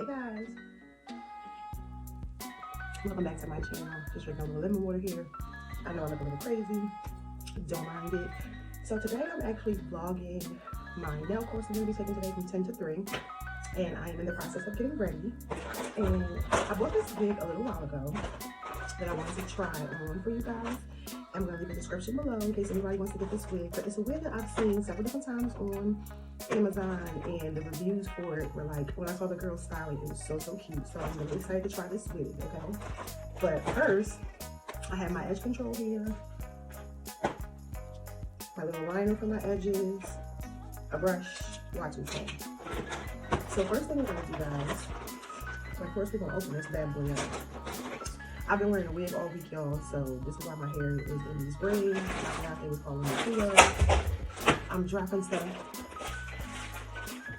Hey guys, welcome back to my channel. Just drinking a little lemon water here. I know I look a little crazy, don't mind it. So today I'm actually vlogging my nail course I'm going to be taking today from 10 to 3. And I am in the process of getting ready. And I bought this wig a little while ago that I wanted to try on for you guys. I'm going to leave a description below in case anybody wants to get this wig. But it's a wig that I've seen several different times on Amazon, and the reviews for it were like, when I saw the girl styling, it was so cute. So I'm really excited to try this wig, okay? But first, I have my edge control here, my little liner for my edges, a brush, watching phone. So first thing we're gonna do, guys, of course we're gonna open this bad boy up. I've been wearing a wig all week, y'all, so this is why my hair is in these braids. My fiance was calling me too. I'm dropping stuff.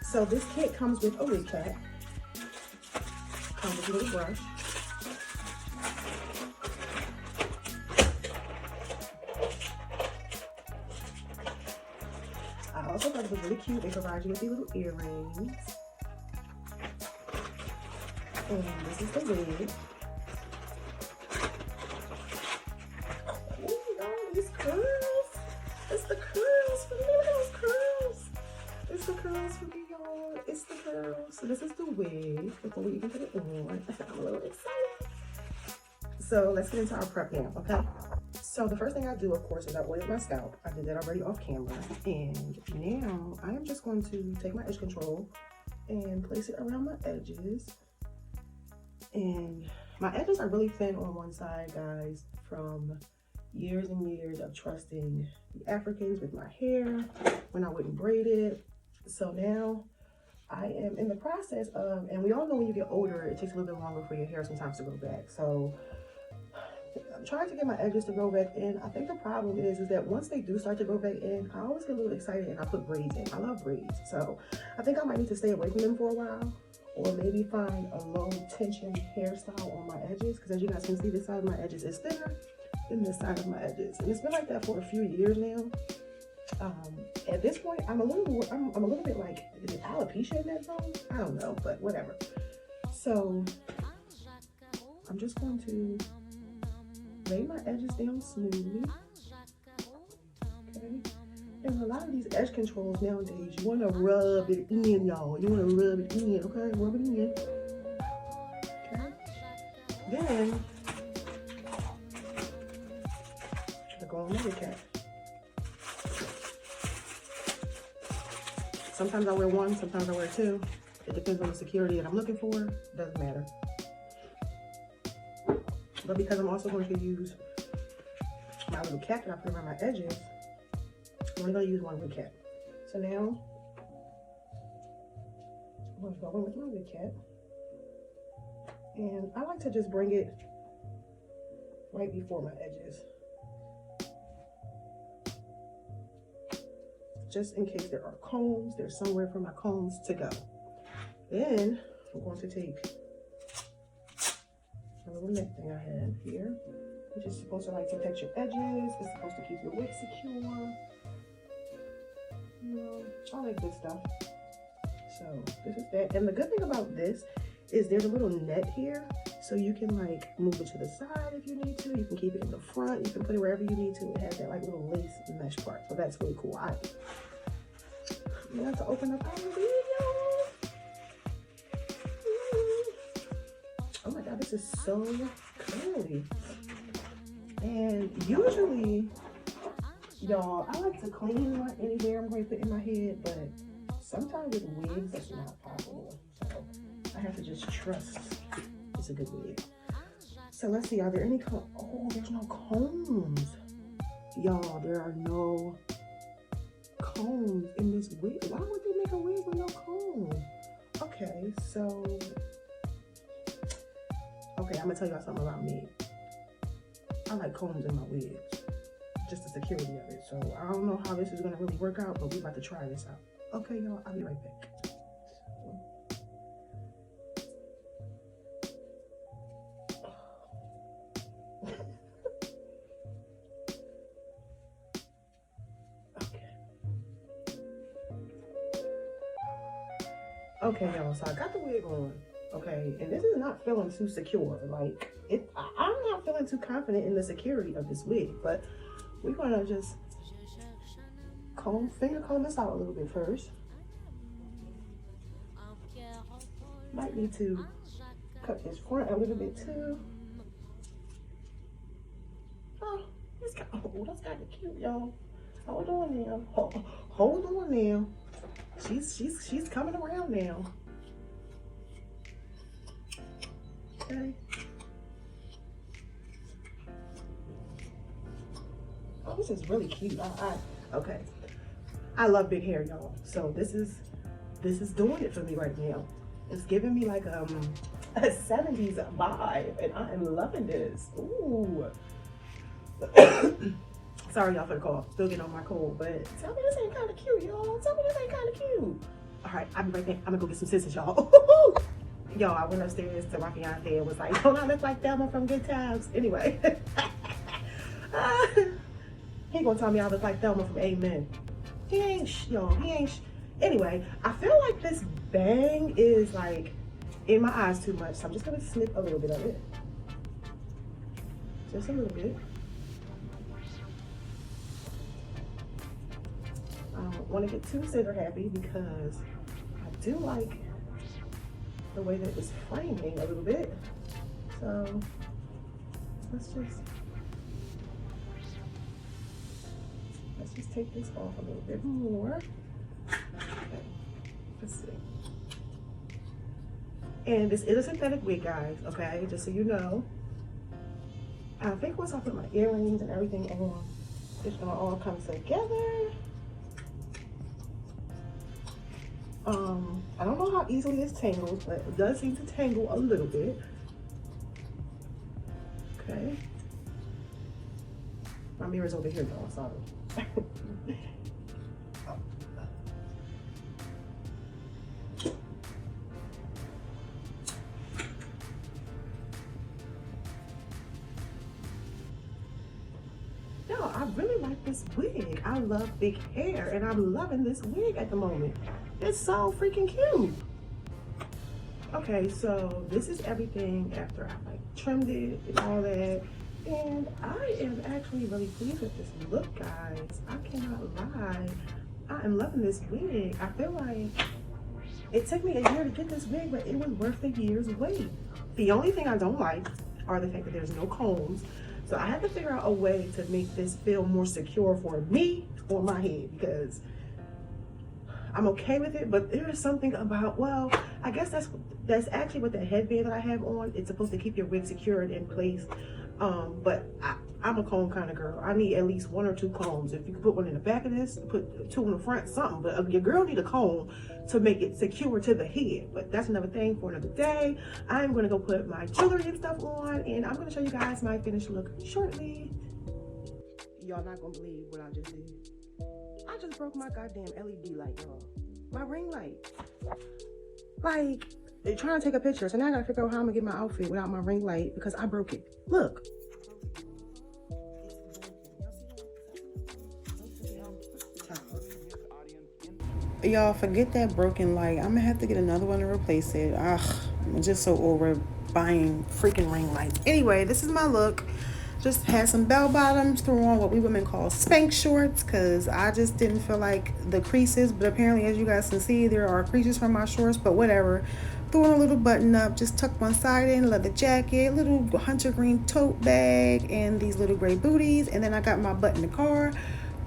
So this kit comes with a wig cap, comes with a little brush, I also thought it was really cute. They provide you with these little earrings. And this is the wig. Oh, y'all, these curls. It's the curls for me. Look at those curls. It's the curls for me, y'all. It's the curls. So this is the wig before we even put it on. I'm a little excited. So let's get into our prep now, okay? So the first thing I do, of course, is I oil my scalp. I did that already off camera. And now I am just going to take my edge control and place it around my edges. And my edges are really thin on one side, guys, from years and years of trusting the Africans with my hair when I wouldn't braid it. So now I am in the process of, and we all know when you get older, it takes a little bit longer for your hair sometimes to grow back. So I'm trying to get my edges to grow back in. I think the problem is that once they do start to grow back in, I always get a little excited and I put braids in. I love braids. So I think I might need to stay away from them for a while, or maybe find a low tension hairstyle on my edges. Because as you guys can see, this side of my edges is thinner than this side of my edges. And it's been like that for a few years now. At this point, I'm a little bit like, is it alopecia in that zone? I don't know, but whatever. So I'm just going to lay my edges down smoothly. Okay. And a lot of these edge controls nowadays, you want to rub it in, y'all. You want to rub it in, okay? Rub it in. Okay. Then I go on the cap. Sometimes I wear one, sometimes I wear two. It depends on the security that I'm looking for. Doesn't matter. But because I'm also going to use my little cap that I put around my edges, I'm only going to use one wig cap. So now, I'm going to go in with my wig cap. And I like to just bring it right before my edges, just in case there are combs. There's somewhere for my combs to go. Then I'm going to take a little net thing I have here, which is supposed to like protect your edges. It's supposed to keep your wig secure. You know, all that good stuff. So this is that. And the good thing about this is there's a little net here, so you can like move it to the side if you need to. You can keep it in the front. You can put it wherever you need to. It has that like little lace mesh part, so that's really cool. You have to open up our video. Oh my God, this is so curly. And usually, y'all, I like to clean any hair I'm going to put in my head, but sometimes with wigs, that's not possible. So I have to just trust it's a good wig. So let's see, are there any combs? Oh, there's no combs. Y'all, there are no combs in this wig. Why would they make a wig with no comb? Okay, so okay, I'm gonna tell y'all something about me. I like combs in my wigs, just the security of it. So I don't know how this is gonna really work out, but we about to try this out. Okay, y'all, I'll be right back. Okay, y'all, so I got the wig on. okay? And this is not feeling too secure. Like, I'm not feeling too confident in the security of this wig, but we're gonna just finger comb this out a little bit first. Might need to cut this front a little bit too. Oh, that's kind of cute, y'all. Hold on now. Hold on now. She's coming around now. Okay. Oh, this is really cute. Okay. I love big hair, y'all. So this is doing it for me right now. It's giving me like a 70s vibe, and I am loving this. Ooh. Sorry, y'all, for the cough. Still getting on my cold, but tell me this ain't kind of cute, y'all. Tell me this ain't kind of cute. All right, I'll be right back. I'm gonna go get some scissors, y'all. Y'all, I went upstairs to my fiance and was like, don't I look like Thelma from Good Times? Anyway. He gonna tell me I look like Thelma from Amen. He ain't, y'all, he ain't. Anyway, I feel like this bang is like in my eyes too much, so I'm just gonna snip a little bit of it. Just a little bit. I don't want to get too center happy because I do like the way that it's framing a little bit. So let's just take this off a little bit more. Okay, let's see. And this is a synthetic wig, guys, okay? Just so you know. I think once I put my earrings and everything on, it's gonna all come together. I don't know how easily this tangles, but it does seem to tangle a little bit. Okay. My mirror's over here, y'all, sorry. I really like this wig. I love big hair, and I'm loving this wig at the moment. It's so freaking cute. Okay, so this is everything after I like trimmed it and all that. And I am actually really pleased with this look, guys. I cannot lie. I am loving this wig. I feel like it took me a year to get this wig, but it was worth the year's wait. The only thing I don't like are the fact that there's no combs. So I had to figure out a way to make this feel more secure for me on my head, because I'm okay with it, but there is something about, well, I guess that's actually what the headband that I have on. It's supposed to keep your wig secured in place. But I'm a comb kind of girl. I need at least 1 or 2 combs. If you can put one in the back of this, put 2 in the front, something. But your girl need a comb to make it secure to the head. But that's another thing for another day. I'm gonna go put my jewelry and stuff on, and I'm gonna show you guys my finished look shortly. Y'all not gonna believe what I just did. I just broke my goddamn LED light, y'all. My ring light. Like, they're trying to take a picture, so now I gotta figure out how I'm gonna get my outfit without my ring light because I broke it. Look. Y'all, forget that broken light. I'm gonna have to get another one to replace it. I'm just so over buying freaking ring lights. Anyway, this is my look. Just had some bell bottoms, threw on what we women call spank shorts, because I just didn't feel like the creases, but apparently, as you guys can see, there are creases from my shorts, but whatever. Threw on a little button up, just tucked one side in, leather jacket, little hunter green tote bag, and these little gray booties. And then I got my butt in the car,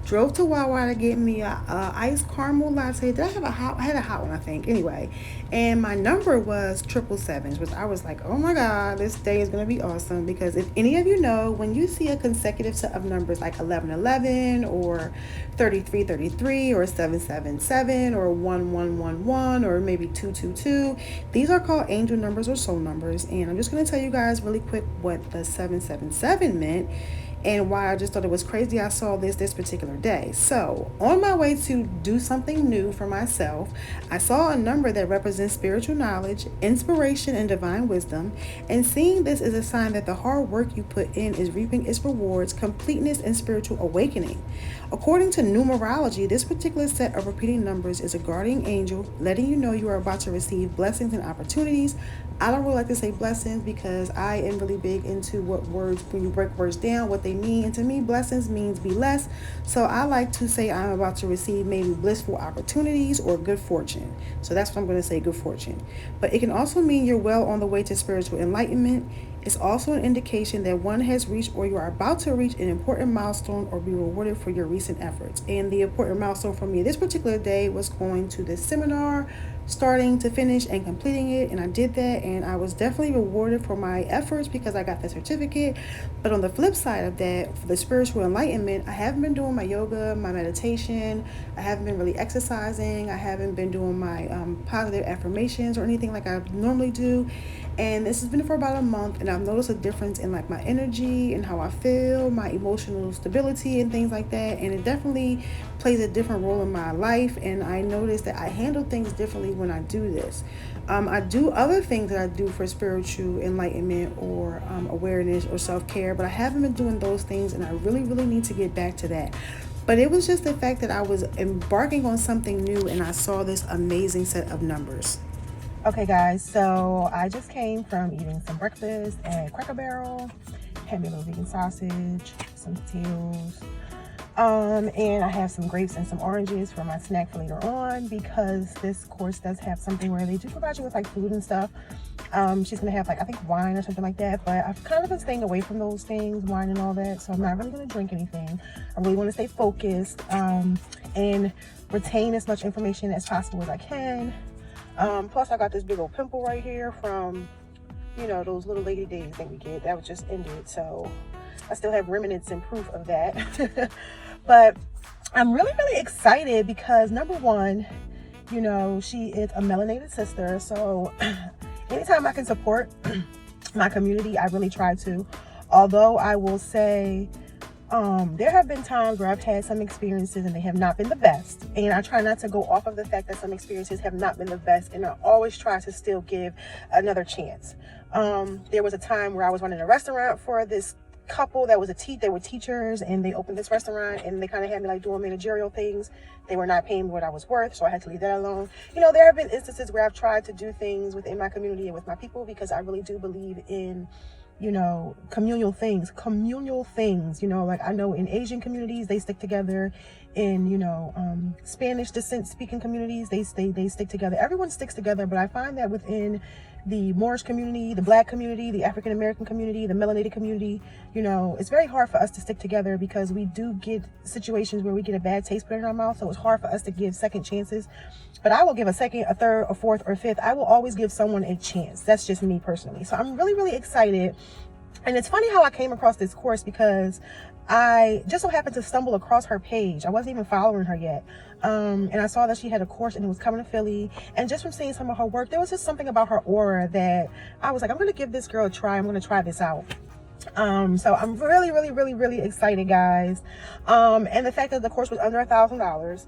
drove to Wawa to get me a iced caramel latte. Did I have I had a hot one, I think. Anyway, and my number was 777, which I was like, oh my God, this day is going to be awesome. Because if any of you know, when you see a consecutive set of numbers like 1111 or 3333 or 777 or 1111 or maybe 222, these are called angel numbers or soul numbers. And I'm just going to tell you guys really quick what the 777 meant. and why I just thought it was crazy I saw this particular day. So on my way to do something new for myself, I saw a number that represents spiritual knowledge, inspiration, and divine wisdom, and seeing this is a sign that the hard work you put in is reaping its rewards, completeness, and spiritual awakening. According to numerology, this particular set of repeating numbers is a guardian angel letting you know you are about to receive blessings and opportunities. I don't really like to say blessings because I am really big into what words, when you break words down, what they mean. And to me, blessings means be less. So I like to say I'm about to receive maybe blissful opportunities or good fortune. So that's what I'm going to say, good fortune. But it can also mean you're well on the way to spiritual enlightenment. It's also an indication that one has reached or you are about to reach an important milestone or be rewarded for your recent efforts. And the important milestone for me this particular day was going to this seminar, starting to finish and completing it, and I did that, and I was definitely rewarded for my efforts because I got the certificate. But on the flip side of that, for the spiritual enlightenment, I haven't been doing my yoga, my meditation, I haven't been really exercising, I haven't been doing my positive affirmations or anything like I normally do. And this has been for about a month, and I've noticed a difference in like my energy and how I feel, my emotional stability and things like that. And it definitely plays a different role in my life. And I noticed that I handle things differently when I do this. I do other things that I do for spiritual enlightenment or awareness or self-care, but I haven't been doing those things, and I really, really need to get back to that. But it was just the fact that I was embarking on something new, and I saw this amazing set of numbers. Okay guys, so I just came from eating some breakfast at Cracker Barrel. Had me a little vegan sausage, some potatoes, and I have some grapes and some oranges for my snack for later on, because this course does have something where they do provide you with like food and stuff. She's gonna have like, I think wine or something like that, but I've kind of been staying away from those things, wine and all that, so I'm not really gonna drink anything. I really want to stay focused and retain as much information as possible as I can. Plus I got this big old pimple right here from, you know, those little lady days that we get that was just ended, so I still have remnants and proof of that. But I'm really, really excited because number one, you know, she is a melanated sister, so anytime I can support my community, I really try to. Although I will say, there have been times where I've had some experiences and they have not been the best, and I try not to go off of the fact that some experiences have not been the best, and I always try to still give another chance. There was a time where I was running a restaurant for this couple that was they were teachers, and they opened this restaurant, and they kind of had me like doing managerial things. They were not paying me what I was worth, so I had to leave that alone. You know, there have been instances where I've tried to do things within my community and with my people, because I really do believe in, you know, communal things, you know, like I know in Asian communities, they stick together. In, you know, Spanish descent speaking communities, they stick together. Everyone sticks together, but I find that within the Moorish community, the Black community, the African American community, the melanated community, you know, it's very hard for us to stick together because we do get situations where we get a bad taste put in our mouth. So it's hard for us to give second chances. But I will give a second, a third, a fourth, or fifth. I will always give someone a chance. That's just me personally. So I'm really, really excited. And it's funny how I came across this course, because I just so happened to stumble across her page. I wasn't even following her yet. And I saw that she had a course and it was coming to Philly. And just from seeing some of her work, there was just something about her aura that I was like, I'm going to give this girl a try. I'm going to try this out. So I'm really, really, really, really excited, guys. And the fact that the course was under $1,000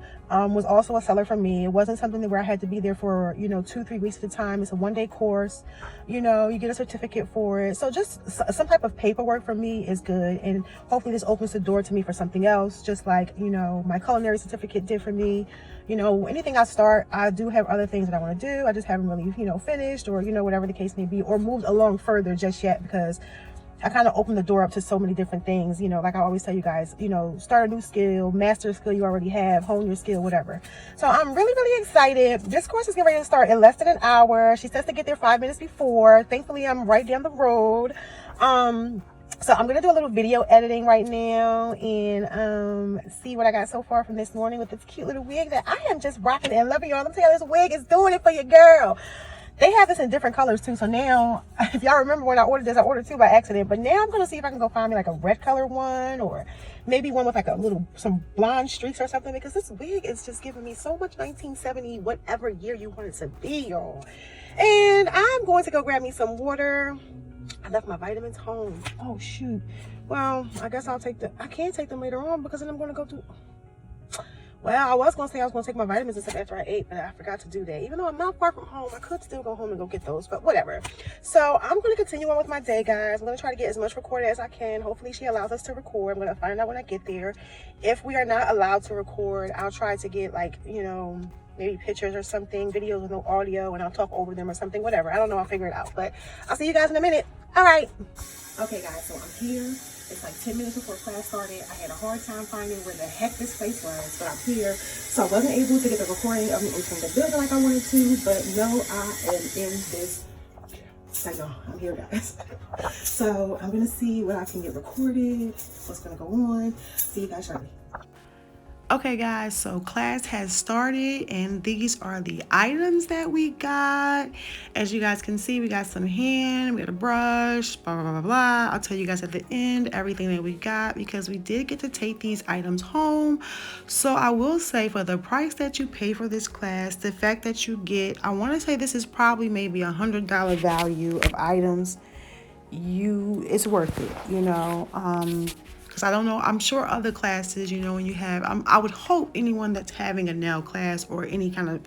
was also a seller for me. It wasn't something where I had to be there for, you know, 2-3 weeks at a time. It's a one-day course. You know, you get a certificate for it. So just some type of paperwork for me is good. And hopefully this opens the door to me for something else, just like, you know, my culinary certificate did for me. You know, anything I start, I do have other things that I want to do. I just haven't really, you know, finished, or, you know, whatever the case may be, or moved along further just yet, because I kind of opened the door up to so many different things. You know, like I always tell you guys, you know, start a new skill, master a skill you already have, hone your skill, whatever. So I'm really, really excited. This course is getting ready to start in less than an hour. She says to get there 5 minutes before. Thankfully, I'm right down the road. So I'm going to do a little video editing right now and see what I got so far from this morning with this cute little wig that I am just rocking and loving, y'all. I'm telling you, this wig is doing it for your girl. They have this in different colors too. So now, if y'all remember when I ordered this, I ordered two by accident. But now I'm going to see if I can go find me like a red color one, or maybe one with like some blonde streaks or something. Because this wig is just giving me so much 1970, whatever year you want it to be, y'all. And I'm going to go grab me some water. I left my vitamins home. Oh, shoot. Well, I guess I can't take them later on because then I'm going to go through. Well, I was going to say I was going to take my vitamins and stuff after I ate, but I forgot to do that. Even though I'm not far from home, I could still go home and go get those, but whatever. So I'm going to continue on with my day, guys. I'm going to try to get as much recorded as I can. Hopefully she allows us to record. I'm going to find out when I get there. If we are not allowed to record, I'll try to get, like, you know, maybe pictures or something, videos with no audio, and I'll talk over them or something, whatever. I don't know. I'll figure it out, but I'll see you guys in a minute. All right. Okay, guys, so I'm here. It's like 10 minutes before class started. I had a hard time finding where the heck this place was, but I'm here. So I wasn't able to get the recording of me entering the building like I wanted to, but no, I am in this. I know, I'm here, guys. So I'm going to see what I can get recorded, what's going to go on. See you guys shortly. Okay, guys, so class has started, and these are the items that we got. As you guys can see, we got some hand, we got a brush, blah, blah, blah, blah. I'll tell you guys at the end everything that we got because we did get to take these items home. So I will say, for the price that you pay for this class, the fact that you get, I want to say this is probably maybe $100 value of items. It's worth it, you know. Because I don't know, I'm sure other classes, you know, when you have, I would hope anyone that's having a nail class or any kind of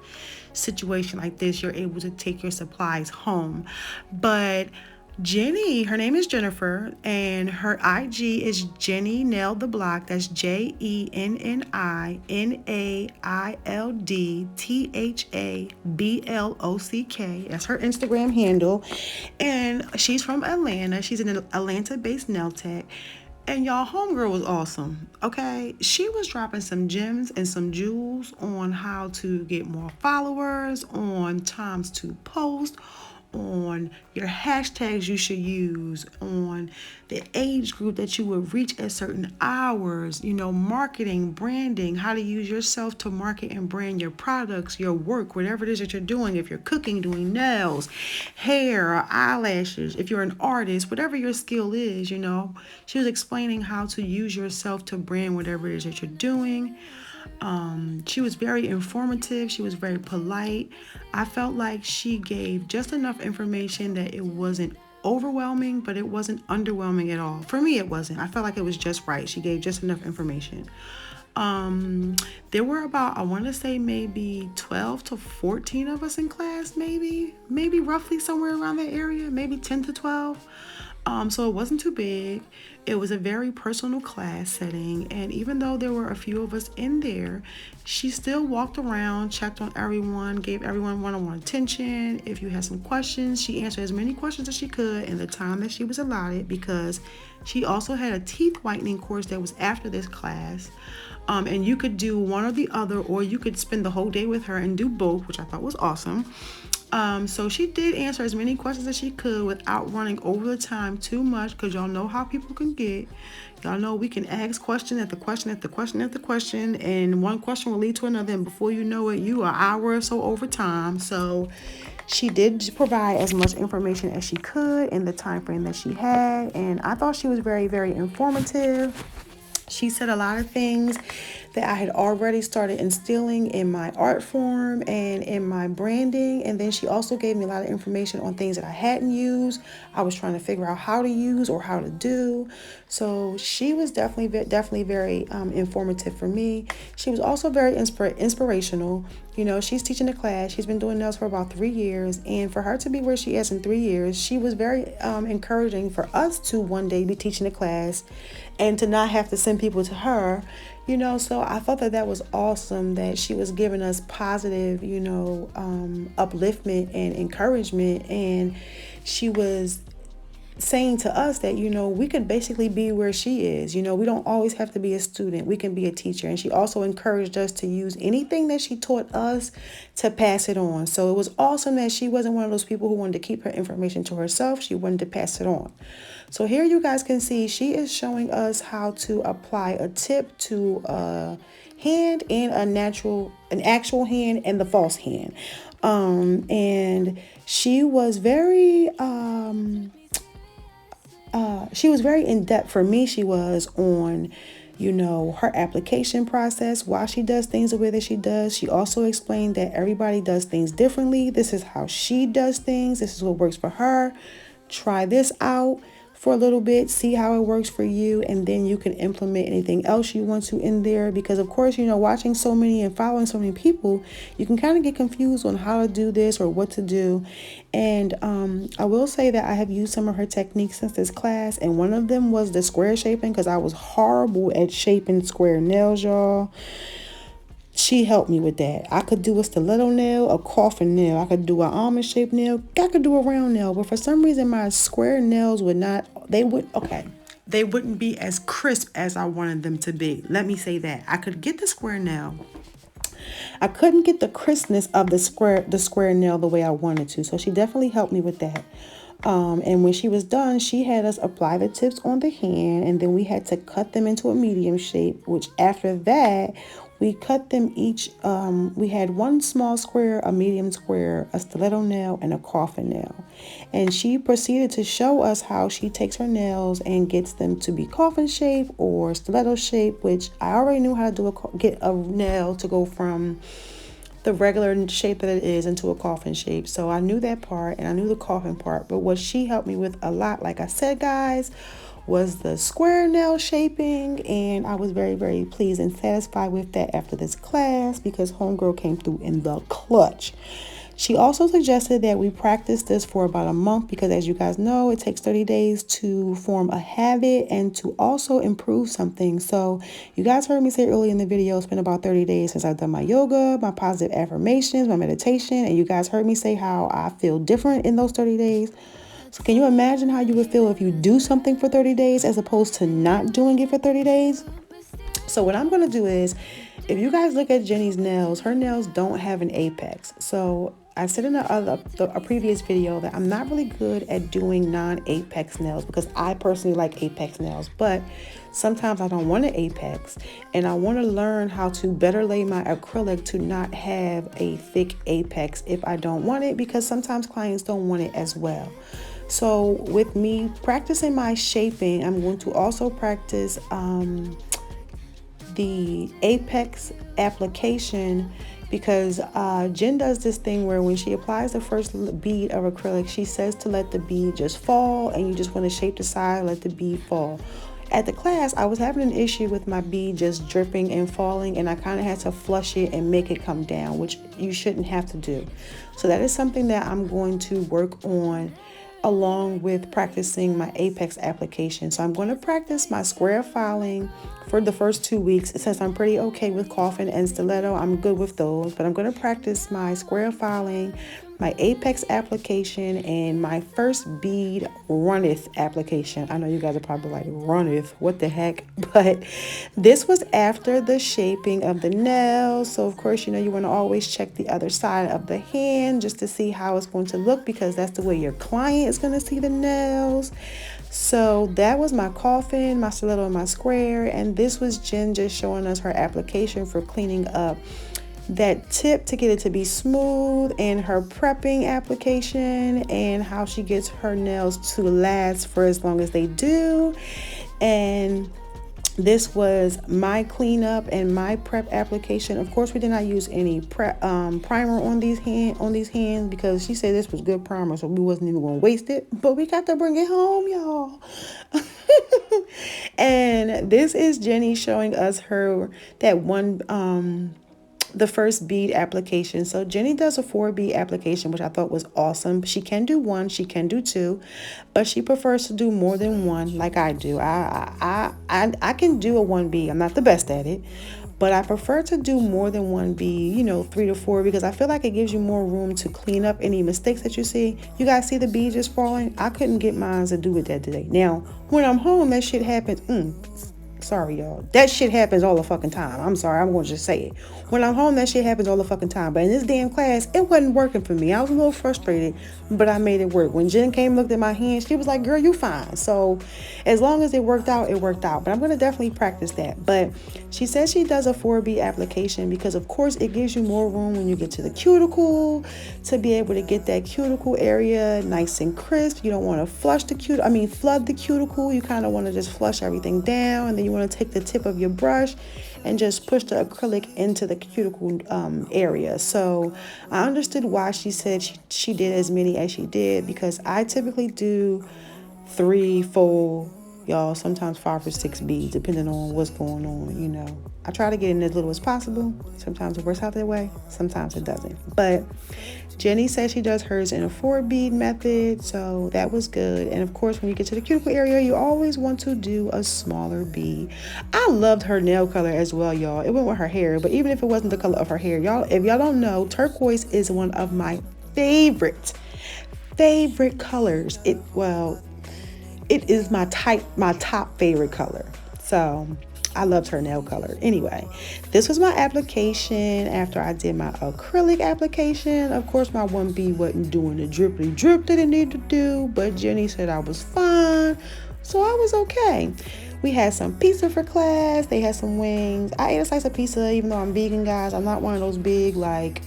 situation like this, you're able to take your supplies home. But Jenny, her name is Jennifer, and her IG is Jenny Nailed the Block. That's JenniNaildThablock. That's her Instagram handle. And she's from Atlanta. She's an Atlanta-based nail tech. And y'all, homegirl was awesome, okay? She was dropping some gems and some jewels on how to get more followers, on times to post, on your hashtags you should use, on the age group that you would reach at certain hours, you know, marketing, branding, how to use yourself to market and brand your products, your work, whatever it is that you're doing. If you're cooking, doing nails, hair, or eyelashes, if you're an artist, whatever your skill is, you know, she was explaining how to use yourself to brand whatever it is that you're doing. She was very informative. She was very polite. I felt like she gave just enough information that it wasn't overwhelming, but it wasn't underwhelming at all. For me, it wasn't. I felt like it was just right. She gave just enough information. There were about, I want to say maybe 12 to 14 of us in class, maybe roughly somewhere around that area, maybe 10 to 12. So it wasn't too big. It was a very personal class setting, and even though there were a few of us in there, she still walked around, checked on everyone, gave everyone one-on-one attention. If you had some questions, she answered as many questions as she could in the time that she was allotted, because she also had a teeth whitening course that was after this class. And you could do one or the other, or you could spend the whole day with her and do both, which I thought was awesome. So she did answer as many questions as she could without running over the time too much, because y'all know how people can get. Y'all know we can ask question after question after question after question, and one question will lead to another, and before you know it, you are an hour or so over time. So she did provide as much information as she could in the time frame that she had, and I thought she was very, very informative. She said a lot of things that I had already started instilling in my art form and in my branding. And then she also gave me a lot of information on things that I hadn't used. I was trying to figure out how to use or how to do. So she was definitely very informative for me. She was also very inspirational. You know, she's teaching a class. She's been doing nails for about 3 years. And for her to be where she is in 3 years, she was very encouraging for us to one day be teaching a class and to not have to send people to her, you know. So I thought that was awesome, that she was giving us positive, you know, upliftment and encouragement. And she was saying to us that, you know, we could basically be where she is. You know, we don't always have to be a student. We can be a teacher. And she also encouraged us to use anything that she taught us to pass it on. So it was awesome that she wasn't one of those people who wanted to keep her information to herself. She wanted to pass it on. So here you guys can see she is showing us how to apply a tip to a hand and an actual hand and the false hand. And she was very in depth. For me, she was on, you know, her application process, why she does things the way that she does. She also explained that everybody does things differently. This is how she does things. This is what works for her. Try this out. for a little bit, see how it works for you, and then you can implement anything else you want to in there. Because of course, you know, watching so many and following so many people, you can kind of get confused on how to do this or what to do. And I will say that I have used some of her techniques since this class, and one of them was the square shaping, because I was horrible at shaping square nails, y'all. She helped me with that. I could do a stiletto nail, a coffin nail. I could do an almond shaped nail. I could do a round nail. But for some reason, my square nails would not, they wouldn't be as crisp as I wanted them to be. Let me say that. I could get the square nail. I couldn't get the crispness of the square nail the way I wanted to. So she definitely helped me with that. And when she was done, she had us apply the tips on the hand, and then we had to cut them into a medium shape, which after that, we cut them each. We had one small square, a medium square, a stiletto nail, and a coffin nail. And she proceeded to show us how she takes her nails and gets them to be coffin shape or stiletto shape, which I already knew how to do, get a nail to go from the regular shape that it is into a coffin shape. So I knew that part, and I knew the coffin part. But what she helped me with a lot, like I said, guys, was the square nail shaping. And I was very, very pleased and satisfied with that after this class, because homegirl came through in the clutch. She also suggested that we practice this for about a month, because as you guys know, it takes 30 days to form a habit and to also improve something. So you guys heard me say earlier in the video, it's been about 30 days since I've done my yoga, my positive affirmations, my meditation, and you guys heard me say how I feel different in those 30 days. So can you imagine how you would feel if you do something for 30 days as opposed to not doing it for 30 days? So what I'm going to do is, if you guys look at Jenny's nails, her nails don't have an apex. So I said in a previous video that I'm not really good at doing non-apex nails, because I personally like apex nails, but sometimes I don't want an apex, and I want to learn how to better lay my acrylic to not have a thick apex if I don't want it, because sometimes clients don't want it as well. So with me practicing my shaping, I'm going to also practice the apex application, because Jen does this thing where when she applies the first bead of acrylic, she says to let the bead just fall, and you just want to shape the side, let the bead fall. At the class, I was having an issue with my bead just dripping and falling, and I kind of had to flush it and make it come down, which you shouldn't have to do. So that is something that I'm going to work on along with practicing my apex application. So I'm going to practice my square filing for the first 2 weeks. Since I'm pretty okay with coffin and stiletto, I'm good with those, but I'm going to practice my square filing, my apex application, and my first bead runneth application. I know you guys are probably like, runneth, what the heck? But this was after the shaping of the nails. So of course, you know, you want to always check the other side of the hand just to see how it's going to look, because that's the way your client is going to see the nails. So that was my coffin, my stiletto, and my square. And this was Jen just showing us her application for cleaning up that tip to get it to be smooth, and her prepping application, and how she gets her nails to last for as long as they do. And this was my cleanup and my prep application. Of course, we did not use any primer on these hands, because she said this was good primer, so we wasn't even going to waste it. But we got to bring it home, y'all. And this is Jenny showing us the first bead application. So Jenny does a 4 bead application, which I thought was awesome. She can do 1, she can do 2, but she prefers to do more than 1, like I do. I can do a 1 bead. I'm not the best at it, but I prefer to do more than 1 bead, 3 to 4, because I feel like it gives you more room to clean up any mistakes that you see. You guys see the bead just falling? I couldn't get mine to do it that day. Now, when I'm home, that shit happens. Sorry, y'all. That shit happens all the fucking time. I'm sorry. I'm going to just say it. When I'm home, that shit happens all the fucking time. But in this damn class, it wasn't working for me. I was a little frustrated, but I made it work. When Jen came and looked at my hands, she was like, girl, you fine. So as long as it worked out, it worked out. But I'm going to definitely practice that. But she says she does a 4B application because, of course, it gives you more room when you get to the cuticle to be able to get that cuticle area nice and crisp. You don't want to flood the cuticle. You kind of want to just flush everything down, and then you want to take the tip of your brush and just push the acrylic into the cuticle area. So I understood why she said she did as many as she did, because I typically do 3, 4, y'all, sometimes 5 or 6 beads, depending on what's going on, you know. I try to get in as little as possible. Sometimes it works out that way, sometimes it doesn't. But Jenny says she does hers in a 4 bead method, so that was good. And of course, when you get to the cuticle area, you always want to do a smaller bead. I loved her nail color as well, y'all. It went with her hair, but even if it wasn't the color of her hair, y'all, if y'all don't know, turquoise is one of my favorite colors. It is my top favorite color. So I loved her nail color. Anyway, this was my application after I did my acrylic application. Of course, my 1B wasn't doing the drippity drip that it needed to do, but Jenny said I was fine, so I was okay. We had some pizza for class. They had some wings. I ate a slice of pizza, even though I'm vegan, guys. I'm not one of those big, like,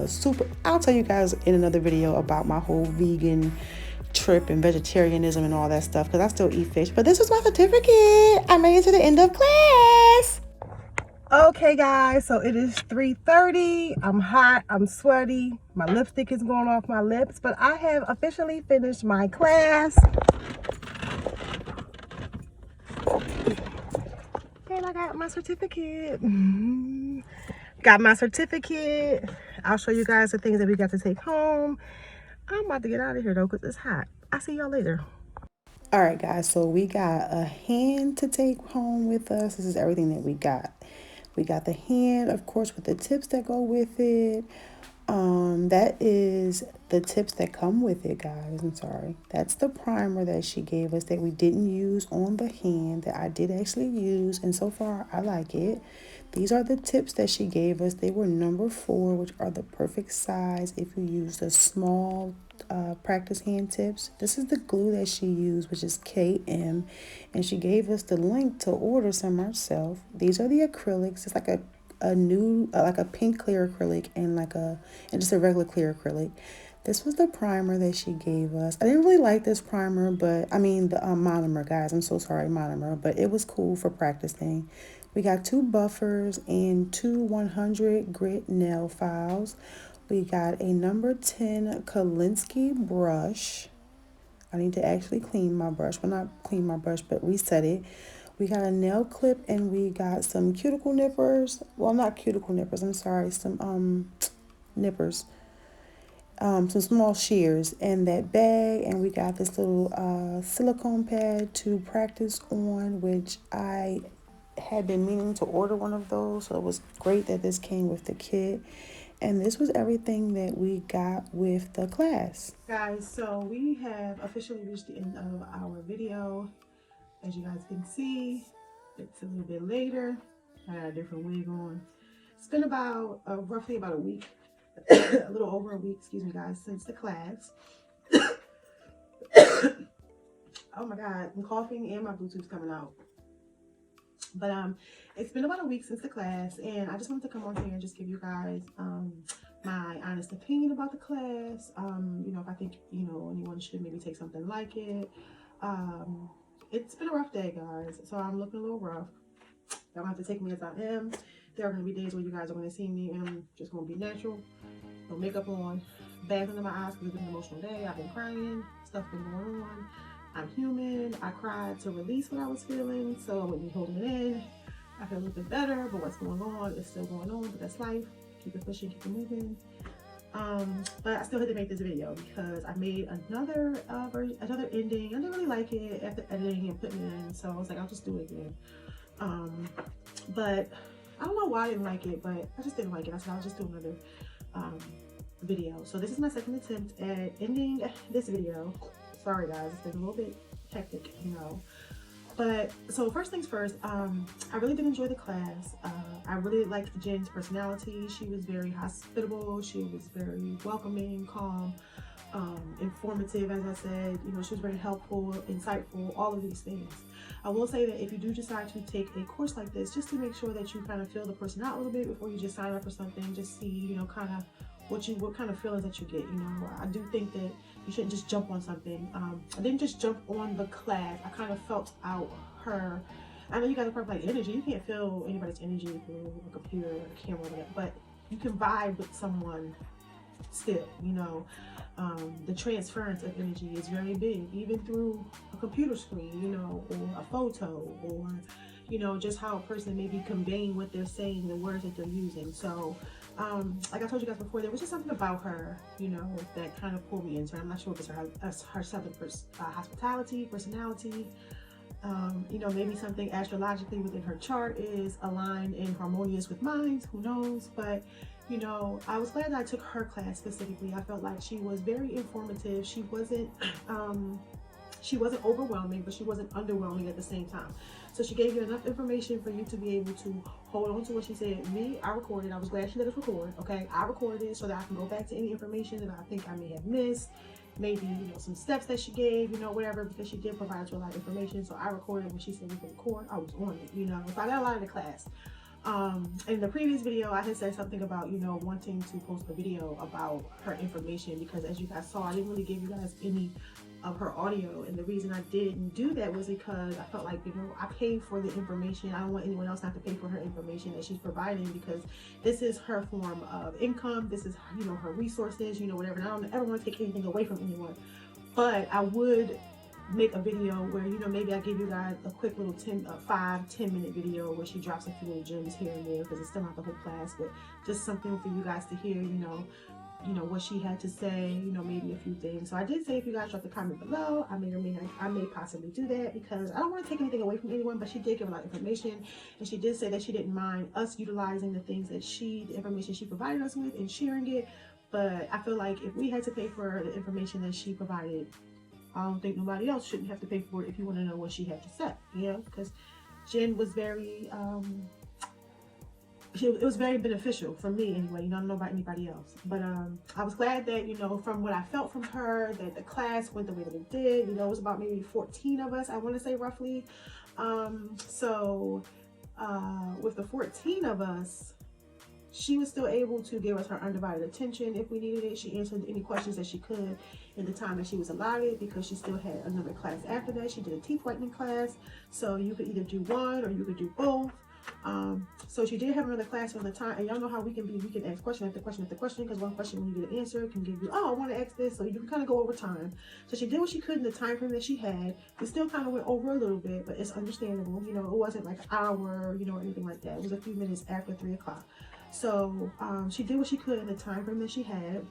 super... I'll tell you guys in another video about my whole vegan trip and vegetarianism and all that stuff, because I still eat fish. But this was my certificate. I made it to the end of class. Okay, guys, so it is 3:30. I'm hot, I'm sweaty, my lipstick is going off my lips, but I have officially finished my class. And I got my certificate. Got my certificate. I'll show you guys the things that we got to take home. I'm about to get out of here though, because it's hot. I'll see y'all later. All right, guys, so we got a hand to take home with us. This is everything that we got. We got the hand, of course, with the tips that go with it. That is the tips that come with it, guys. I'm sorry. That's the primer that she gave us that we didn't use on the hand, that I did actually use, and so far I like it. These are the tips that she gave us. They were number 4, which are the perfect size if you use the small practice hand tips. This is the glue that she used, which is KM, and she gave us the link to order some herself. These are the acrylics. It's like a new like a pink clear acrylic and just a regular clear acrylic. This was the primer that she gave us. I didn't really like this primer, but I mean the monomer, guys. I'm so sorry, monomer, but it was cool for practicing. We got 2 buffers and 2 100 grit nail files. We got a number 10 Kolinsky brush. I need to actually clean my brush. Well, not clean my brush, but reset it. We got a nail clip and we got some cuticle nippers. Well, not cuticle nippers, I'm sorry. Some nippers. Some small shears and that bag. And we got this little silicone pad to practice on, which I had been meaning to order one of those. So it was great that this came with the kit. And this was everything that we got with the class. Guys, so we have officially reached the end of our video. As you guys can see, it's a little bit later. I got a different wig on. It's been about roughly about a week, a little over a week, excuse me guys, since the class. Oh my God, I'm coughing and my Bluetooth's coming out. But it's been about a week since the class, and I just wanted to come on here and just give you guys my honest opinion about the class. You know, if I think, you know, anyone should maybe take something like it. It's been a rough day, guys, so I'm looking a little rough. Y'all have to take me as I am. There are going to be days where you guys are going to see me and I'm just going to be natural. No makeup on, bags under my eyes because it's been an emotional day. I've been crying, stuff been going on. I'm human. I cried to release what I was feeling, so I wouldn't be holding it in. I feel a little bit better, but what's going on is still going on, but that's life. Keep it pushing, keep it moving. But I still had to make this video because I made another ending. I didn't really like it after editing and putting it in, so I was like, I'll just do it again. But I don't know why I didn't like it, but I just didn't like it. I said I'll just do another video. So this is my second attempt at ending this video. Sorry guys, it's been a little bit hectic, you know. But so first things first, I really did enjoy the class. I really liked Jen's personality. She was very hospitable. She was very welcoming, calm, informative, as I said. You know, she was very helpful, insightful, all of these things. I will say that if you do decide to take a course like this, just to make sure that you kind of feel the person out a little bit before you just sign up for something, just see, you know, kind of what kind of feelings that you get. You know, I do think that you shouldn't just jump on something. I didn't just jump on the class. I kind of felt out her. I know you guys are probably like, energy. You can't feel anybody's energy through a computer or a camera or whatever, but you can vibe with someone still, you know. The transference of energy is very big, even through a computer screen, you know, or a photo, or, you know, just how a person may be conveying what they're saying, the words that they're using. So, like I told you guys before, there was just something about her, you know, that kind of pulled me into her. I'm not sure if it's her southern hospitality, personality, you know, maybe something astrologically within her chart is aligned and harmonious with mine, who knows. But you know, I was glad that I took her class specifically. I felt like she was very informative. She wasn't overwhelming, but she wasn't underwhelming at the same time. So she gave you enough information for you to be able to hold on to what she said. Me, I recorded. I was glad she let us record. Okay, I recorded it so that I can go back to any information that I think I may have missed. Maybe, you know, some steps that she gave, you know, whatever, because she did provide us with a lot of information. So I recorded when she said we could record. I was on it, you know. So I got a lot of the class. In the previous video, I had said something about, you know, wanting to post a video about her information, because as you guys saw, I didn't really give you guys any of her audio. And the reason I didn't do that was because I felt like, you know, I paid for the information. I don't want anyone else not to pay for her information that she's providing, because this is her form of income. This is, you know, her resources, you know, whatever. And I don't ever want to take anything away from anyone, but I would make a video where, you know, maybe I give you guys a quick little 5-10 minute video where she drops a few little gems here and there, because it's still not the whole class, but just something for you guys to hear, you know, what she had to say, you know, maybe a few things. So I did say if you guys drop the comment below, I may possibly do that, because I don't want to take anything away from anyone, but she did give a lot of information, and she did say that she didn't mind us utilizing the things that the information she provided us with and sharing it. But I feel like if we had to pay for the information that she provided, I don't think nobody else shouldn't have to pay for it if you want to know what she had to say, you know, because Jen was very, it was very beneficial for me anyway, you know, I don't know about anybody else. But I was glad that, you know, from what I felt from her, that the class went the way that it did. You know, it was about maybe 14 of us, I want to say roughly. With the 14 of us, she was still able to give us her undivided attention if we needed it. She answered any questions that she could in the time that she was allotted, because she still had another class after that. She did a teeth whitening class, so you could either do one or you could do both. So she did have another class on the time, and y'all know how we can be. We can ask question after question after question, because one question, when you get an answer, can give you, oh, I want to ask this, so you can kind of go over time. So she did what she could in the time frame that she had. We still kind of went over a little bit, but it's understandable. You know, it wasn't like an hour, you know, or anything like that. It was a few minutes after 3 o'clock. So she did what she could in the time frame that she had.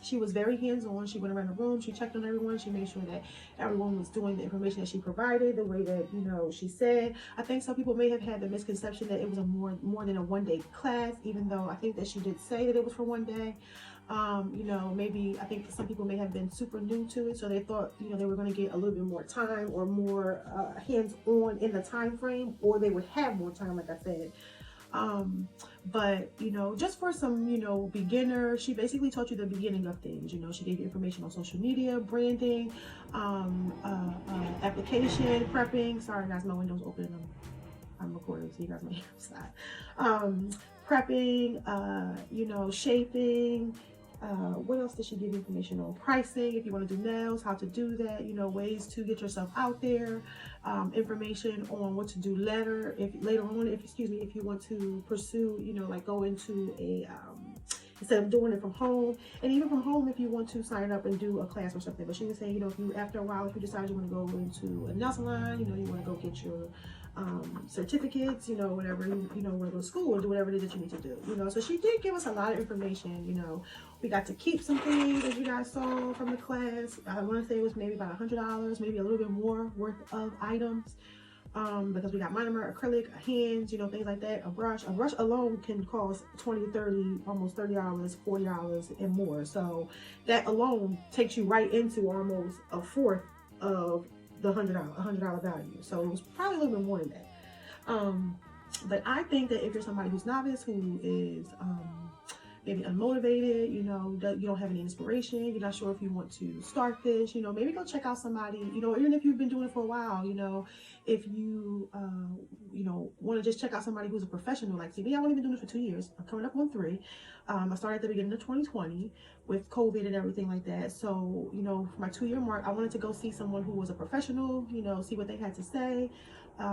She was very hands-on. She went around the room, she checked on everyone, she made sure that everyone was doing the information that she provided the way that, you know, she said. I think some people may have had the misconception that it was a more than a one-day class, even though I think that she did say that it was for one day. You know, maybe I think some people may have been super new to it, so they thought, you know, they were going to get a little bit more time or more hands-on in the time frame, or they would have more time, like I said. But, you know, just for some, you know, beginner, she basically taught you the beginning of things. You know, she gave you information on social media, branding, application, prepping. Sorry guys, my window's open. I'm recording, so you guys may hear outside. Prepping, you know, shaping. What else did she give you information on? Pricing, if you want to do nails, how to do that, you know, ways to get yourself out there, information on what to do later if you want to pursue, you know, like go into a instead of doing it from home, and even from home if you want to sign up and do a class or something. But she was saying, you know, if you after a while, if you decide you want to go into a nail salon, you know, you want to go get your certificates, you know, whatever, you know, want to go to school or do whatever it is that you need to do, you know. So she did give us a lot of information, you know. We got to keep some things, as you guys saw from the class. I want to say it was maybe about $100, maybe a little bit more worth of items, because we got monomer, acrylic, hands, you know, things like that. A brush alone can cost $20, $30, almost $30, $40 and more. that alone takes you right into almost a fourth of the $100 value. So it was probably a little bit more than that. But I think that if you're somebody who's novice, who is maybe unmotivated, you know, you don't have any inspiration, you're not sure if you want to start this, you know, maybe go check out somebody, you know, even if you've been doing it for a while, you know, if you, you know, want to just check out somebody who's a professional. Like, see me, I've only been doing this for 2 years. I'm coming up on 3. I started at the beginning of 2020 with COVID and everything like that. So, you know, for my 2-year mark, I wanted to go see someone who was a professional, you know, see what they had to say.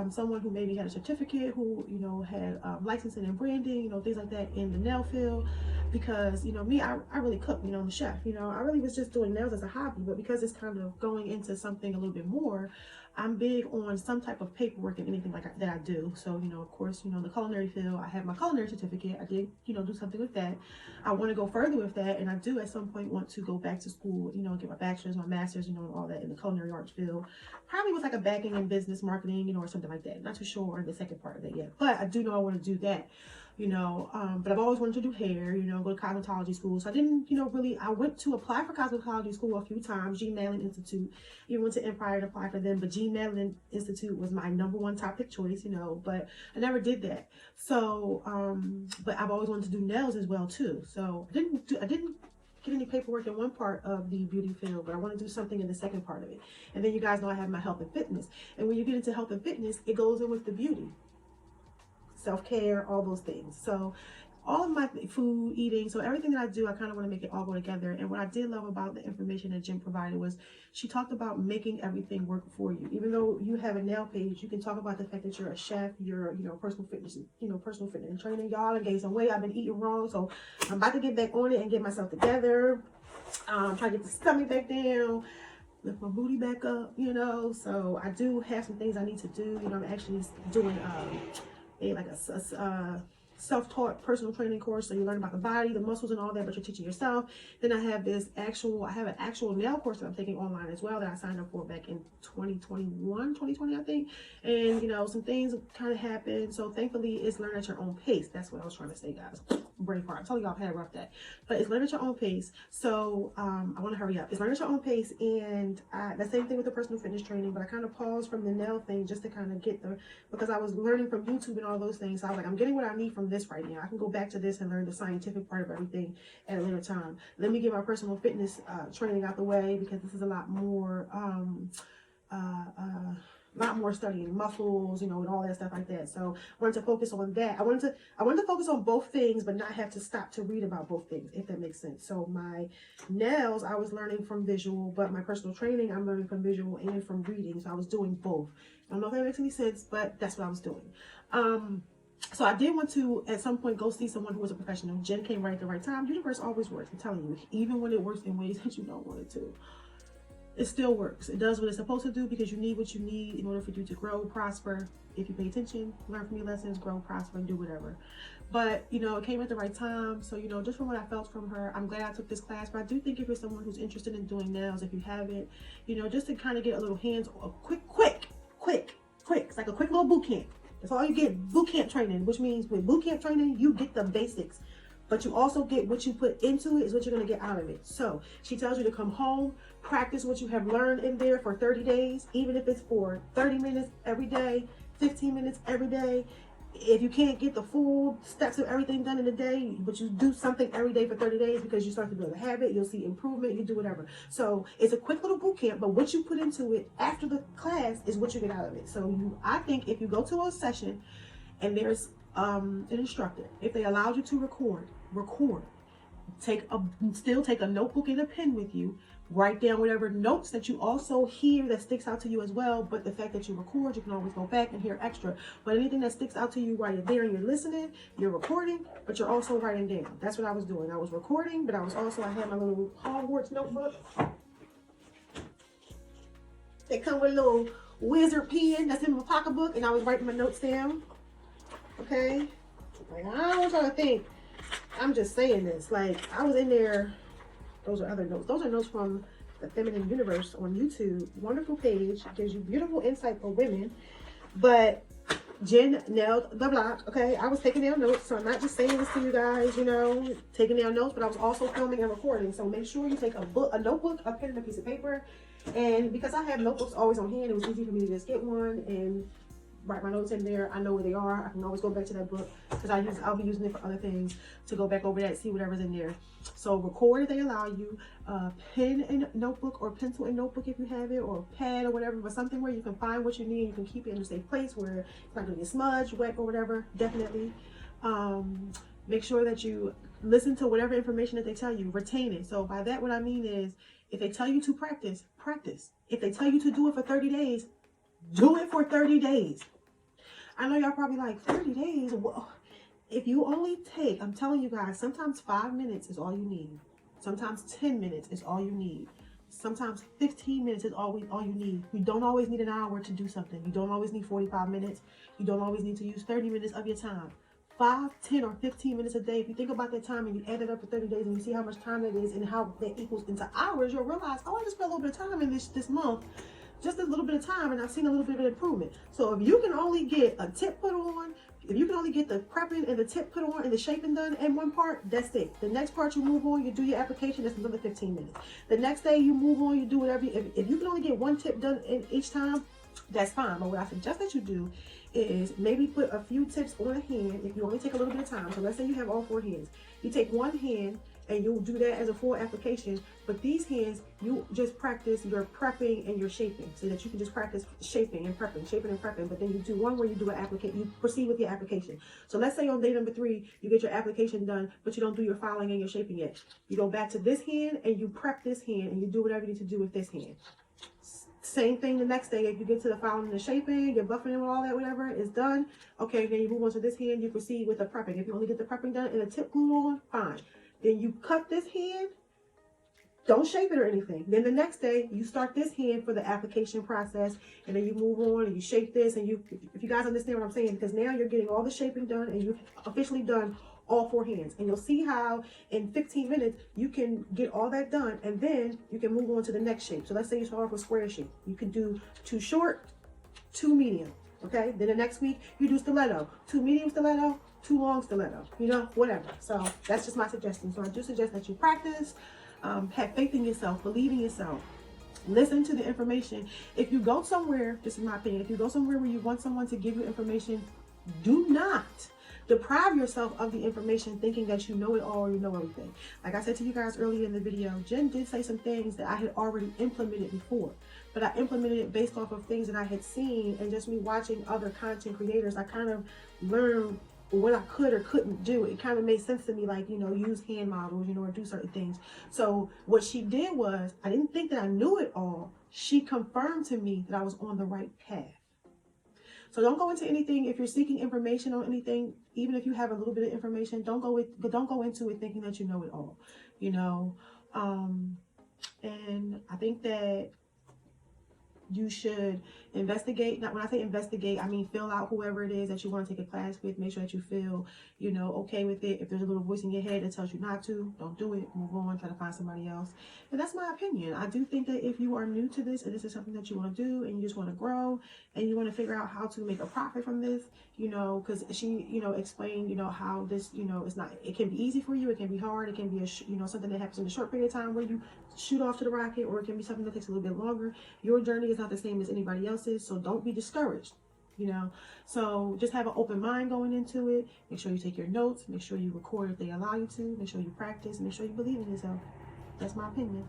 someone who maybe had a certificate, who, you know, had licensing and branding, you know, things like that in the nail field. Because, you know, me, I really cook, you know, I'm a chef, you know, I really was just doing nails as a hobby, but because it's kind of going into something a little bit more, I'm big on some type of paperwork and anything like that I do. So, you know, of course, you know, the culinary field, I have my culinary certificate. I did, you know, do something with that. I want to go further with that, and I do at some point want to go back to school, you know, get my bachelor's, my master's, you know, and all that in the culinary arts field. Probably with like a backing in business marketing, you know, or something like that. Not too sure on the second part of it yet, but I do know I want to do that. You know, but I've always wanted to do hair, you know, go to cosmetology school. So I didn't, you know, really, I went to apply for cosmetology school a few times, G. Madeline Institute. Even went to Empire to apply for them, but G. Madeline Institute was my #1 topic choice, you know, but I never did that. So, but I've always wanted to do nails as well too. So I didn't get any paperwork in one part of the beauty field, but I want to do something in the second part of it. And then you guys know I have my health and fitness. And when you get into health and fitness, it goes in with the beauty. Self-care, all those things. So all of my food, eating, so everything that I do, I kind of want to make it all go together. And what I did love about the information that Jen provided was she talked about making everything work for you. Even though you have a nail page, you can talk about the fact that you're a chef, you're, you know, personal fitness and training. Y'all, I gained some weight. I've been eating wrong, so I'm about to get back on it and get myself together. Try to get the stomach back down, lift my booty back up, you know. So I do have some things I need to do. You know, I'm actually doing a self-taught personal training course, so you learn about the body, the muscles and all that, but you're teaching yourself. Then I have an actual nail course that I'm taking online as well that I signed up for back in 2020 I think. And you know, some things kind of happened, so thankfully it's learn at your own pace. That's what I was trying to say, guys. Brain fart. I told y'all I've had a rough day, but it's learn at your own pace. So I want to hurry up. It's learn at your own pace, and the same thing with the personal fitness training, but I kind of paused from the nail thing just to kind of get because I was learning from YouTube and all those things. So I was like, I'm getting what I need from this right now. I can go back to this and learn the scientific part of everything at a later time. Let me get my personal fitness training out the way, because this is a lot more studying muscles, you know, and all that stuff like that. So I wanted to focus on that. I wanted to focus on both things, but not have to stop to read about both things, if that makes sense. So my nails, I was learning from visual, but my personal training, I'm learning from visual and from reading. So I was doing both. I don't know if that makes any sense, but that's what I was doing. So I did want to, at some point, go see someone who was a professional. Jen came right at the right time. Universe always works, I'm telling you, even when it works in ways that you don't want it to. It still works. It does what it's supposed to do, because you need what you need in order for you to grow, prosper. If you pay attention, learn from your lessons, grow, prosper, and do whatever. But, you know, it came at the right time. So, you know, just from what I felt from her, I'm glad I took this class. But I do think if you're someone who's interested in doing nails, if you haven't, you know, just to kind of get a little quick. It's like a quick little boot camp. That's all you get, boot camp training, which means with boot camp training, you get the basics. But you also get what you put into it is what you're going to get out of it. So she tells you to come home, practice what you have learned in there for 30 days, even if it's for 30 minutes every day, 15 minutes every day. If you can't get the full steps of everything done in a day, but you do something every day for 30 days because you start to build a habit, you'll see improvement, you do whatever. So it's a quick little boot camp, but what you put into it after the class is what you get out of it. So I think if you go to a session and there's an instructor, if they allowed you to record, still take a notebook and a pen with you, write down whatever notes that you also hear that sticks out to you as well. But the fact that you record, you can always go back and hear extra. But anything that sticks out to you while you're there and you're listening, you're recording, but you're also writing down. That's what I was doing. I was recording, but I had my little Hogwarts notebook. They come with a little wizard pen that's in my pocketbook, and I was writing my notes down. Okay? Like, I don't want y'all to think I'm just saying this. Like, I was in there. Those are other notes. Those are notes from the Feminine Universe on YouTube. Wonderful page. Gives you beautiful insight for women. But Jen nailed the block. Okay, I was taking down notes, so I'm not just saying this to you guys, you know, taking down notes, but I was also filming and recording. So make sure you take a notebook, a pen, and a piece of paper. And because I have notebooks always on hand, it was easy for me to just get one and write my notes in there. I know where they are. I can always go back to that book because I'll be using it for other things, to go back over that, see whatever's in there. So record if they allow you, pen and notebook, or pencil and notebook if you have it, or pad or whatever, but something where you can find what you need. You can keep it in a safe place where it's not going to get smudged, wet, or whatever. Definitely. Make sure that you listen to whatever information that they tell you. Retain it. So by that, what I mean is, if they tell you to practice. If they tell you to do it for 30 days, Do it for 30 days. I know y'all probably like, 30 days? Well, if you only take, I'm telling you guys, sometimes 5 minutes is all you need. Sometimes 10 minutes is all you need. Sometimes 15 minutes is all you need. You don't always need an hour to do something. You don't always need 45 minutes. You don't always need to use 30 minutes of your time. 5, 10, or 15 minutes a day. If you think about that time and you add it up for 30 days and you see how much time that is and how that equals into hours, you'll realize, oh, I just spent a little bit of time in this month. Just a little bit of time, and I've seen a little bit of improvement. So if you can only get a tip put on, if you can only get the prepping and the tip put on and the shaping done in one part, that's it. The next part you move on, you do your application, that's another 15 minutes. The next day you move on, you do whatever. If you can only get one tip done in each time, that's fine. But what I suggest that you do is maybe put a few tips on a hand if you only take a little bit of time. So let's say you have all 4 hands. You take one hand and you'll do that as a full application. But these hands, you just practice your prepping and your shaping so that you can just practice shaping and prepping. But then you do one where you do an application, you proceed with your application. So let's say on day number 3, you get your application done, but you don't do your filing and your shaping yet. You go back to this hand and you prep this hand and you do whatever you need to do with this hand. Same thing the next day. If you get to the filing and the shaping, your buffing and all that, whatever is done. Okay, then you move on to this hand, you proceed with the prepping. If you only get the prepping done and the tip glued on, fine. Then you cut this hand, don't shape it or anything. Then the next day, you start this hand for the application process, and then you move on and you shape this, and if you guys understand what I'm saying, because now you're getting all the shaping done and you've officially done all 4 hands. And you'll see how in 15 minutes, you can get all that done, and then you can move on to the next shape. So let's say you start off with square shape. You can do 2 short, 2 medium, okay? Then the next week, you do stiletto, 2 medium stiletto, 2 long stiletto, you know, whatever. So that's just my suggestion. So I do suggest that you practice, have faith in yourself, believe in yourself, listen to the information. If you go somewhere, this is my opinion, if you go somewhere where you want someone to give you information, do not deprive yourself of the information thinking that you know it all or you know everything. Like I said to you guys earlier in the video, Jen did say some things that I had already implemented before, but I implemented it based off of things that I had seen, and just me watching other content creators, I kind of learned what I could or couldn't do. It kind of made sense to me, like, you know, use hand models, you know, or do certain things. So what she did was, I didn't think that I knew it all. She confirmed to me that I was on the right path. So don't go into anything, if you're seeking information on anything, even if you have a little bit of information, don't go into it thinking that you know it all, you know. And I think that you should investigate. Now, when I say investigate, I mean fill out whoever it is that you want to take a class with. Make sure that you feel, you know, okay with it. If there's a little voice in your head that tells you not to, don't do it. Move on. Try to find somebody else. And that's my opinion. I do think that if you are new to this and this is something that you want to do and you just want to grow and you want to figure out how to make a profit from this, you know, because she, you know, explained, you know, how this, you know, it's not, it can be easy for you. It can be hard. It can be, you know, something that happens in a short period of time where you shoot off to the rocket, or it can be something that takes a little bit longer. Your journey is not the same as anybody else's, so don't be discouraged, you know. So just have an open mind going into it. Make sure you take your notes, make sure you record if they allow you to, make sure you practice, make sure you believe in yourself. That's my opinion.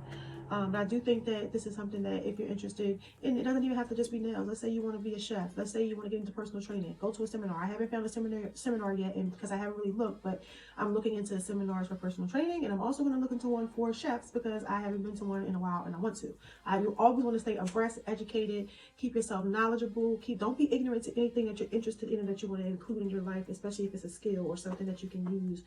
But I do think that this is something that if you're interested, and it doesn't even have to just be nails. Let's say you want to be a chef. Let's say you want to get into personal training. Go to a seminar. I haven't found a seminar yet, and because I haven't really looked, but I'm looking into seminars for personal training, and I'm also going to look into one for chefs because I haven't been to one in a while, and I want to. You always want to stay abreast, educated, keep yourself knowledgeable. Don't be ignorant to anything that you're interested in and that you want to include in your life, especially if it's a skill or something that you can use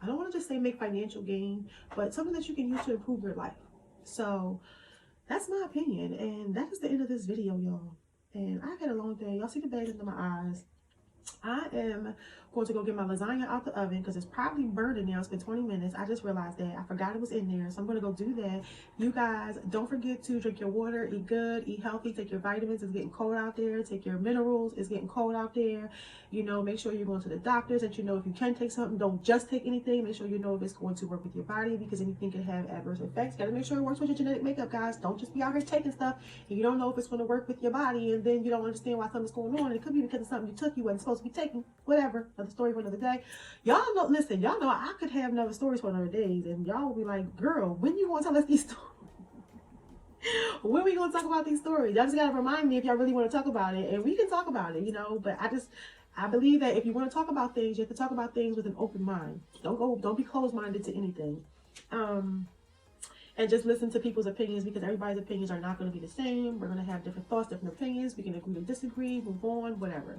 I don't want to just say make financial gain, but something that you can use to improve your life. So that's my opinion. And that is the end of this video, y'all. And I've had a long day. Y'all see the bags under my eyes. I am going to go get my lasagna out the oven because it's probably burning now. It's been 20 minutes. I just realized that. I forgot it was in there. So I'm going to go do that. You guys, don't forget to drink your water, eat good, eat healthy, take your vitamins. It's getting cold out there. Take your minerals. It's getting cold out there. You know, make sure you're going to the doctors, that you know if you can take something. Don't just take anything. Make sure you know if it's going to work with your body, because anything can have adverse effects. Got to make sure it works with your genetic makeup, guys. Don't just be out here taking stuff and you don't know if it's going to work with your body, and then you don't understand why something's going on. It could be because of something you took you wasn't supposed to be taking. Whatever. Another story for another day. Y'all know, listen, y'all know I could have another stories for another days, and y'all will be like, girl, when you going to tell us these stories? When we going to talk about these stories? Y'all just got to remind me if y'all really want to talk about it, and we can talk about it, you know. But I believe that if you want to talk about things, you have to talk about things with an open mind. Don't be closed-minded to anything. and just listen to people's opinions, because everybody's opinions are not going to be the same. We're going to have different thoughts, different opinions. We can agree to disagree, move on, whatever.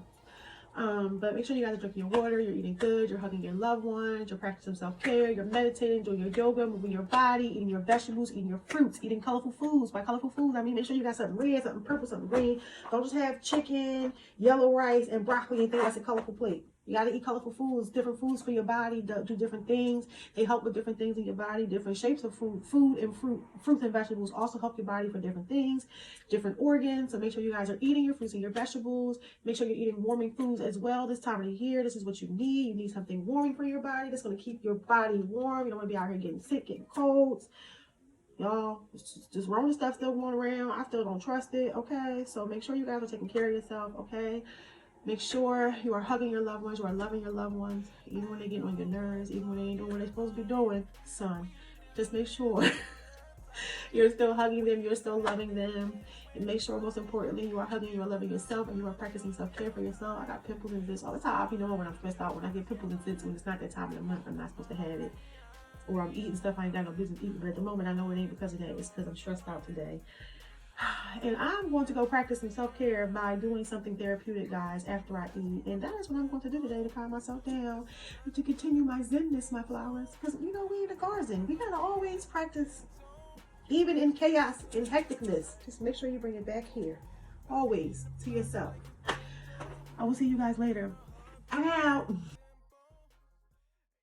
But make sure you guys are drinking your water, you're eating good, you're hugging your loved ones, you're practicing self-care, you're meditating, doing your yoga, moving your body, eating your vegetables, eating your fruits, eating colorful foods. By colorful foods, I mean make sure you got something red, something purple, something green. Don't just have chicken, yellow rice, and broccoli and think that's a colorful plate. You got to eat colorful foods, different foods for your body, do different things. They help with different things in your body, different shapes of food. Fruits and vegetables also help your body for different things, different organs. So make sure you guys are eating your fruits and your vegetables. Make sure you're eating warming foods as well this time of the year. This is what you need. You need something warming for your body that's going to keep your body warm. You don't want to be out here getting sick, getting colds. Y'all, just Rona stuff still going around. I still don't trust it, okay? So make sure you guys are taking care of yourself, okay? Make sure you are hugging your loved ones, you are loving your loved ones, even when they get on your nerves, even when they ain't doing what they're supposed to be doing, son. Just make sure you're still hugging them, you're still loving them, and make sure, most importantly, you are hugging, you are loving yourself, and you are practicing self-care for yourself. I got pimples and zits all the time. You know when I'm stressed out, when I get pimples and zits, when it's not that time of the month, I'm not supposed to have it. Or I'm eating stuff I ain't got no business eating, but at the moment I know it ain't because of that. It's because I'm stressed out today. And I'm going to go practice some self-care by doing something therapeutic, guys, after I eat. And that is what I'm going to do today to calm myself down and to continue my zenness, my flowers. Because, you know, we in the garden. We got to always practice, even in chaos and hecticness. Just make sure you bring it back here. Always to yourself. I will see you guys later. I'm out.